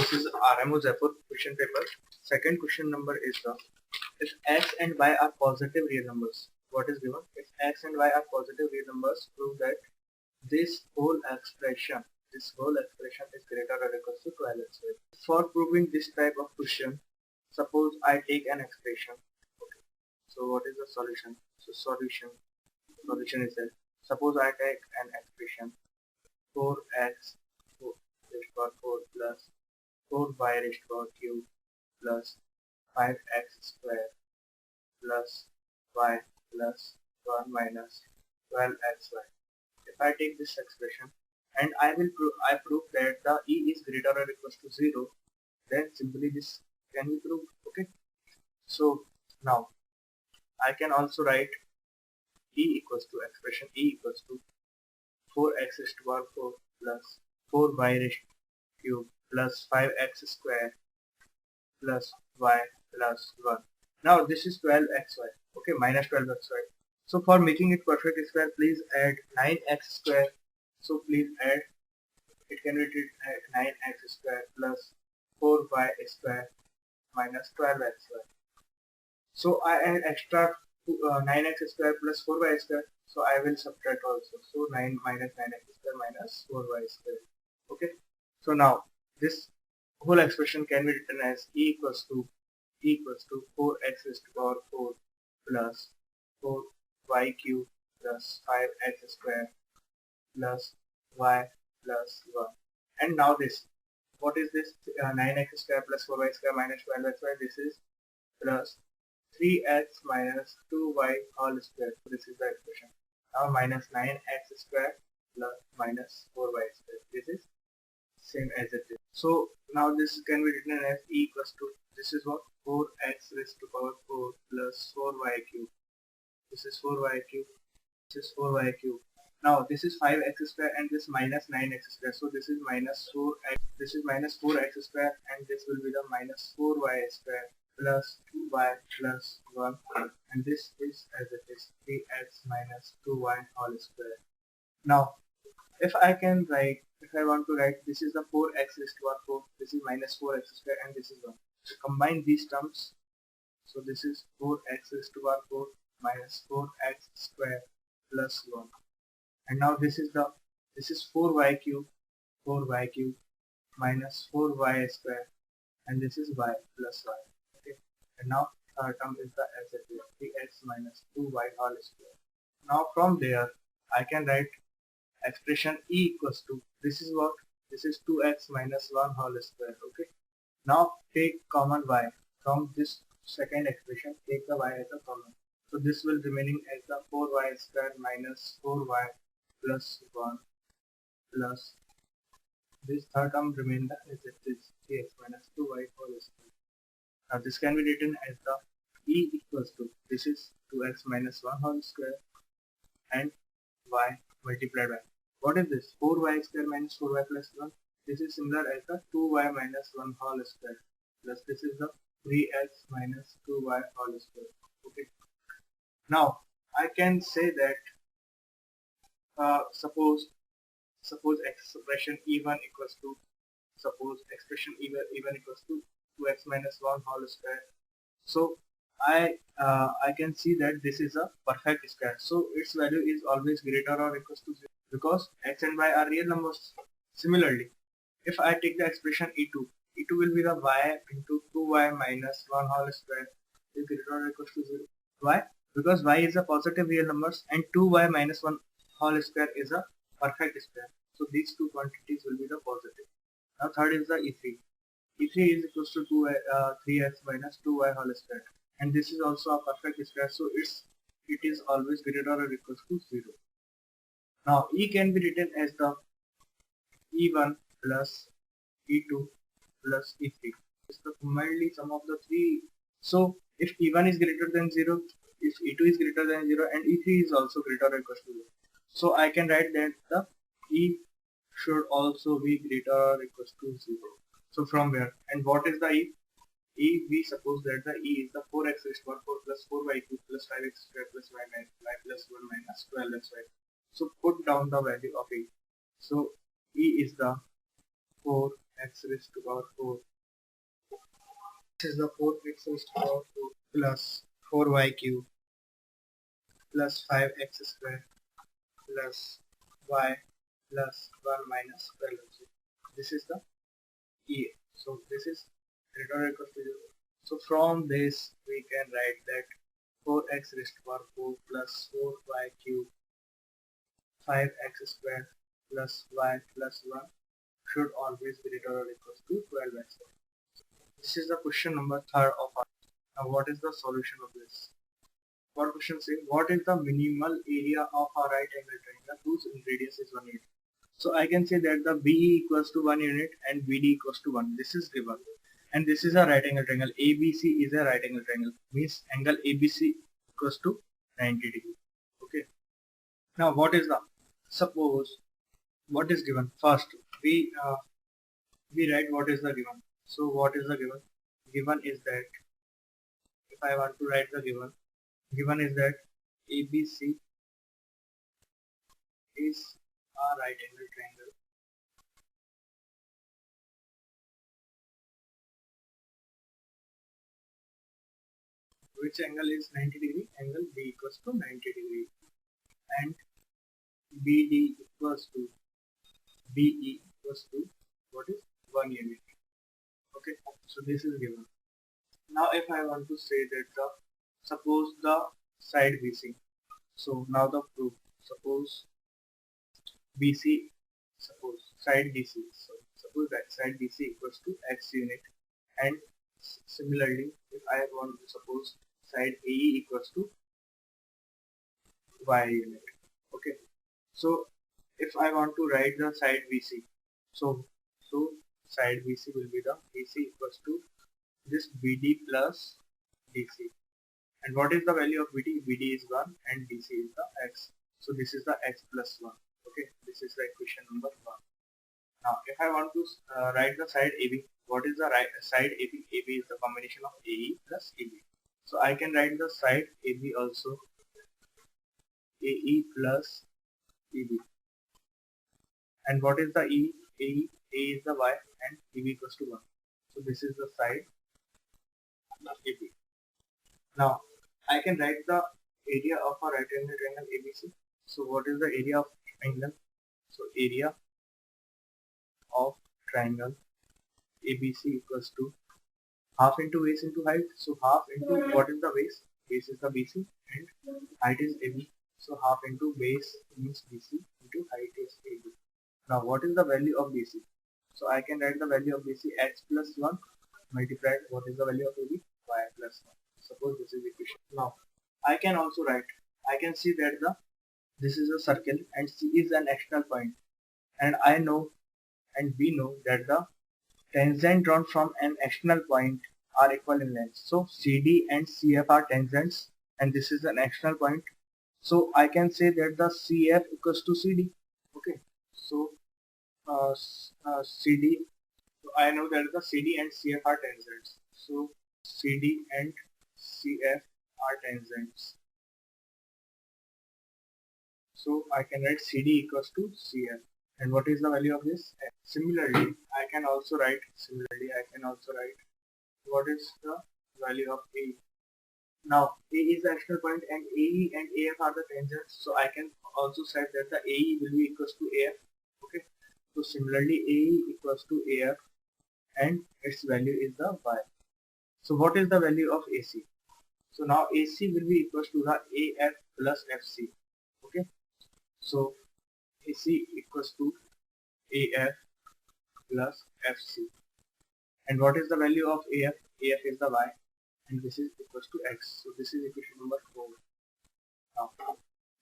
This is RMO Jaipur question paper. Second question number is if x and y are positive real numbers, what is given? If x and y are positive real numbers, prove that this whole expression is greater or equal to 12x. For proving this type of question, suppose I take an expression. Okay. So what is the solution? So solution is that suppose I take an expression 4x raised to power 4 plus 4y raised to power cube plus 5x square plus y plus 1 minus 12xy. If I take this expression and I prove that the e is greater or equal to 0, then simply this can be proved. Okay. So now I can also write e equals to expression e equals to 4x raised to power 4 plus 4y raised to cube plus 5x square plus y plus 1. Now this is 12xy. Okay, minus 12xy. So for making it perfect square, please add 9x square. So please add, it can be written at 9x square plus 4y square minus 12xy. So I add extra 9x square plus 4y square. So I will subtract also. So 9 minus 9x square minus 4y square. Okay. So now this whole expression can be written as e equals to 4x raised to power 4 plus 4y cube plus 5x square plus y plus 1. And now this, what is this? 9x square plus 4y square minus 12xy. This is plus 3x minus 2y whole square. So this is the expression. Now minus 9x square plus minus 4y square. This is same as it is. So now this can be written as e equals to, this is what, 4x raised to power 4 plus 4y cube. This is 4y cube. This is 4y cube. Now this is 5x square and this minus 9x square. So this is minus 4x. This is minus 4x square and this will be the minus 4y square plus 2y plus 1. And this is as it is 3x minus 2y whole square. Now if I want to write, this is the 4x raised to power 4, this is minus 4x square and this is 1. So combine these terms. So this is 4x raised to power 4 minus 4x square plus 1. And now this is 4y cube minus 4y square and this is y plus y. Okay. And now third term is the as it is 3x minus 2y whole square. Now from there I can write expression e equals to, this is what, this is 2x minus 1 whole square. Okay. Now take common y from this second expression, take the y as a common. So this will remaining as the 4y square minus 4y plus 1 plus this third term remain as it is 3x minus 2y whole square. Now this can be written as the e equals to, this is 2x minus 1 whole square and y multiplied by, what is this, 4y square minus 4y plus 1. This is similar as the 2y minus 1 whole square plus this is the 3x minus 2y whole square. Okay. Now I can say that suppose expression e1 equals to, suppose expression e1 equals to 2x minus 1 whole square. So I can see that this is a perfect square. So its value is always greater or equal to 0 because x and y are real numbers. Similarly, if I take the expression e2 will be the y into 2y minus 1 whole square is greater or equal to 0. Why? Because y is a positive real numbers and 2y minus 1 whole square is a perfect square. So these two quantities will be the positive. Now third is the e3. e3 is equals to 3x minus 2y whole square. And this is also a perfect square, so it is always greater or equal to 0. Now e can be written as the e1 plus e2 plus e3. It's the combined sum of the three. So if e1 is greater than 0, if e2 is greater than 0 and e3 is also greater or equal to 0. So I can write that the e should also be greater or equal to 0. So from where, and what is the e? E, we suppose that the e is the 4x raised to power 4 plus 4y cube plus 5x square plus y plus 1 minus 12xy. So put down the value of e. So e is the 4 x raised to power 4. This is the 4x raised to power 4 plus 4y cube plus 5x square plus y plus 1 minus 12. This is the E. So this is greater or equal to 0. So from this we can write that 4x raised to power 4 plus 4y cube 5x square plus y plus 1 should always be greater or equal to 12x. This is the question number 3 of our. Now what is the solution of this? What question says what is the minimal area of a right angle triangle whose radius is 1 unit? So I can say that the BE equals to 1 unit and BD equals to 1. This is given. And this is a right angle triangle. ABC is a right angle triangle. Means angle ABC equals to 90 degree. Okay. Now what is the, suppose what is given? First we write what is the given. So what is the given? Given is that, if I want to write the given is that ABC is a right angle triangle which angle is 90 degree, angle B equals to 90 degree, and BD equals to BE equals to what is 1 unit. Okay, so this is given. Now if I want to say that suppose the side BC, so now the proof, suppose BC, suppose side BC, so suppose that side BC equals to x unit, and similarly if I want to suppose side AE equals to y unit. Okay, so if I want to write the side BC, so side BC will be the BC equals to this BD plus DC. And what is the value of BD? BD is 1 and DC is the x. So this is the x plus 1. Okay, this is the equation number 1. Now if I want to write the side AB, what is the side AB? AB is the combination of AE plus AB. So I can write the side AB also AE plus EB. And what is the E? AE is the y and EB equals to 1. So this is the side AB. Now I can write the area of a right angle triangle ABC. So what is the area of triangle? So area of triangle ABC equals to half into base into height. So half into what is the base? Base is the BC and height is AB. So half into base means BC into height is AB. Now what is the value of BC? So I can write the value of BC x plus 1 multiplied what is the value of AB? Y plus 1. Suppose this is equation. Now I can also write, I can see that this is a circle and C is an external point, and I know and we know that the tangent drawn from an external point are equal in length. So CD and CF are tangents and this is an external point. So I can say that the CF equals to CD. Okay, so CD, so I know that the CD and CF are tangents. So CD and CF are tangents. So I can write CD equals to CF. And what is the value of this? Similarly, I can also write what is the value of A. Now A is the external point and AE and AF are the tangents. So I can also say that the AE will be equals to AF. Okay. So similarly AE equals to AF and its value is the Y. So what is the value of AC? So now AC will be equals to the AF plus FC. Okay. So AC equals to AF plus FC. And what is the value of AF? AF is the Y and this is equals to X. So this is equation number 4.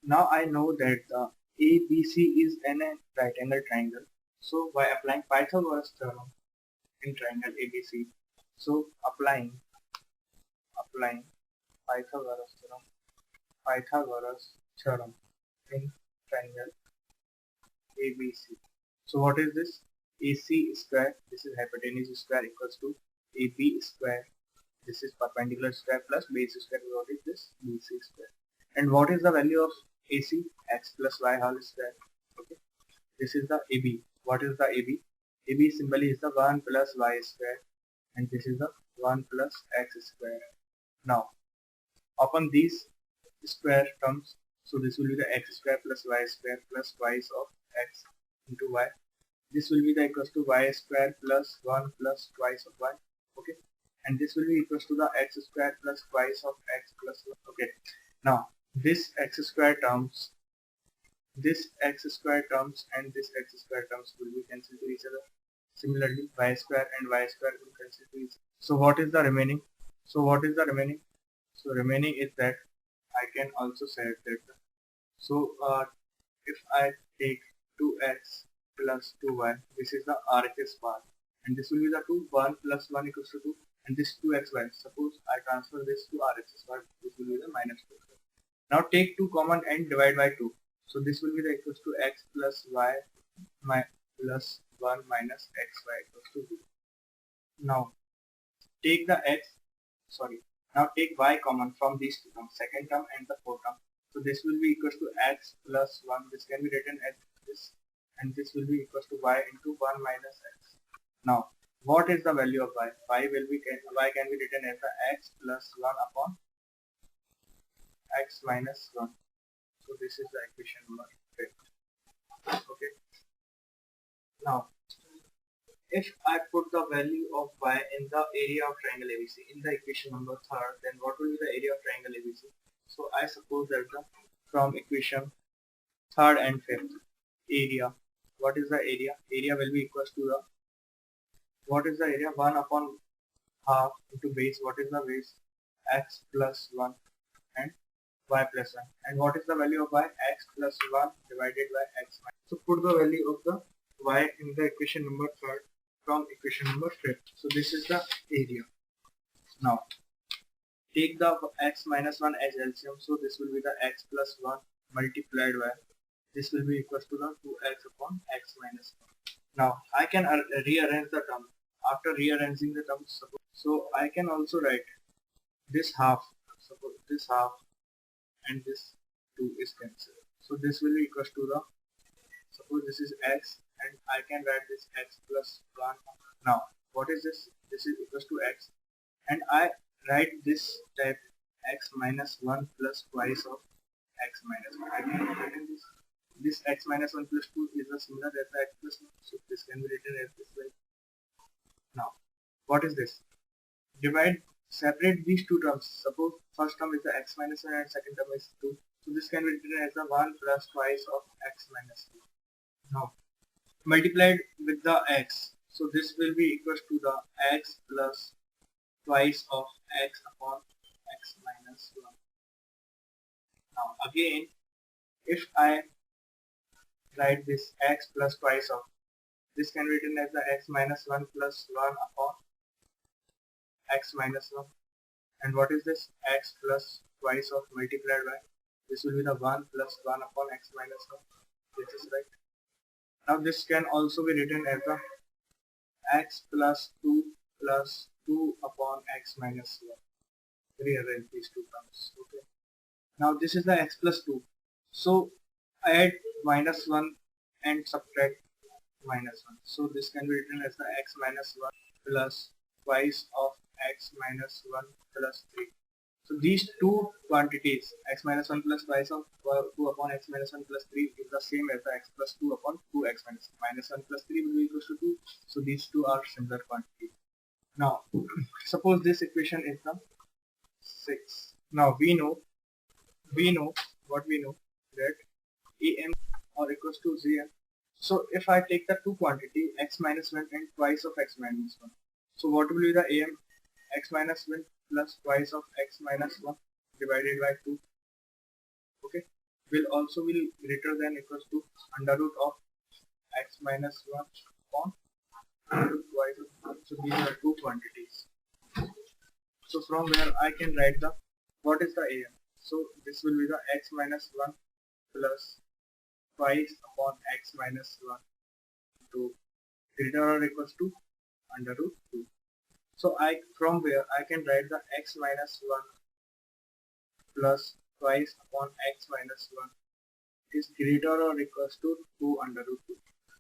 Now I know that the ABC is a right angle triangle. So by applying Pythagoras theorem in triangle ABC, so applying Pythagoras theorem in triangle ABC. So what is this? AC square, this is hypotenuse square equals to AB square, this is perpendicular square plus base square. What is this? BC square. And what is the value of AC? X plus Y whole square. Okay. This is the AB. What is the AB? AB symbol is the 1 plus y square, and this is the 1 plus x square. Now, upon these square terms, so this will be the x square plus y square plus y's of x into y. This will be the equals to y square plus 1 plus twice of y. Okay, and this will be equals to the x square plus twice of x plus 1. Okay, now this x square terms, this x square terms and this x square terms will be cancelled to each other. Similarly, y square and y square will cancel to each other. So what is the remaining? So what is the remaining? So remaining is that I can also say that. So if I take 2x plus 2y, this is the RHS part, and this will be the 2, 1 plus 1 equals to 2, and this 2xy. Suppose I transfer this to RHS part, this will be the minus 2. Now take 2 common and divide by 2. So this will be the equals to x plus y plus 1 minus xy equals to 2. Now take the now take y common from these two terms, second term and the fourth term. So this will be equals to x plus 1. This can be written as this, and this will be equals to y into 1 minus x. Now, what is the value of y? Y can be written as the x plus 1 upon x minus 1. So this is the equation number 5. Okay. Now, if I put the value of y in the area of triangle ABC in the equation number 3rd, then what will be the area of triangle ABC? So I suppose that from equation 3rd and 5th, area, what is the area? Area will be equals to the, what is the area? 1 upon half into base. What is the base? X plus 1 and y plus 1. And what is the value of y? X plus 1 divided by x minus. So put the value of the y in the equation number 3rd from equation number 5th. So this is the area. Now take the x minus 1 as LCM. So this will be the x plus 1 multiplied by, this will be equals to the 2x upon x minus 1. Now I can rearrange the term. After rearranging the terms, so I can also write this half, suppose this half and this 2 is cancelled. So this will be equals to the, suppose this is x, and I can write this x plus 1. Now what is this? This is equals to x, and I write this type x minus 1 plus twice of x minus 1. I can write this x minus 1 plus 2 is the similar as the x plus 1, so this can be written as this way. Now what is this? Separate these two terms. Suppose first term is the x minus 1 and second term is 2. So this can be written as the 1 plus twice of x minus 2. Now multiplied with the x. So this will be equals to the x plus twice of x upon x minus 1. Now again, if I write this x plus twice of, this can be written as the x minus 1 plus 1 upon x minus 1. And what is this? X plus twice of multiplied by, this will be the 1 plus 1 upon x minus 1. This is right. Now this can also be written as the x plus 2 plus 2 upon x minus 1. Rearrange these two terms. Okay. Now this is the x plus 2. So add minus 1 and subtract minus 1. So this can be written as the x minus 1 plus twice of x minus 1 plus 3. So these two quantities, x minus 1 plus twice of 2 upon x minus 1 plus 3 is the same as the x plus 2 upon 2x minus 1 plus 3 will be equals to 2. So these two are similar quantities. Now suppose this equation is the 6. Now we know that am or equals to zm. So if I take the two quantity x minus 1 and twice of x minus 1, so what will be the am? X minus 1 plus twice of x minus 1 divided by 2, okay, will also be greater than equals to under root of x minus 1 upon twice of 1. So these are two quantities. So from where I can write the, what is the am? So this will be the x minus 1 plus twice upon x minus 1 to greater or equals to under root 2. So from where I can write the x minus 1 plus twice upon x minus 1 is greater or equals to 2 under root 2.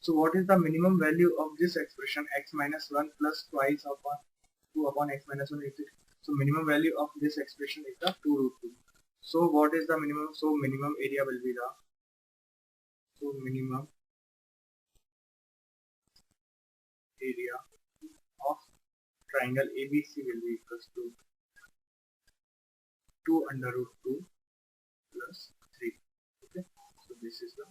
So what is the minimum value of this expression x minus 1 plus twice upon 2 upon x minus 1 is it? So minimum value of this expression is the 2 root 2. So what is the minimum? So minimum area will be the minimum area of triangle ABC will be equals to 2 under root 2 plus 3. Okay, so this is the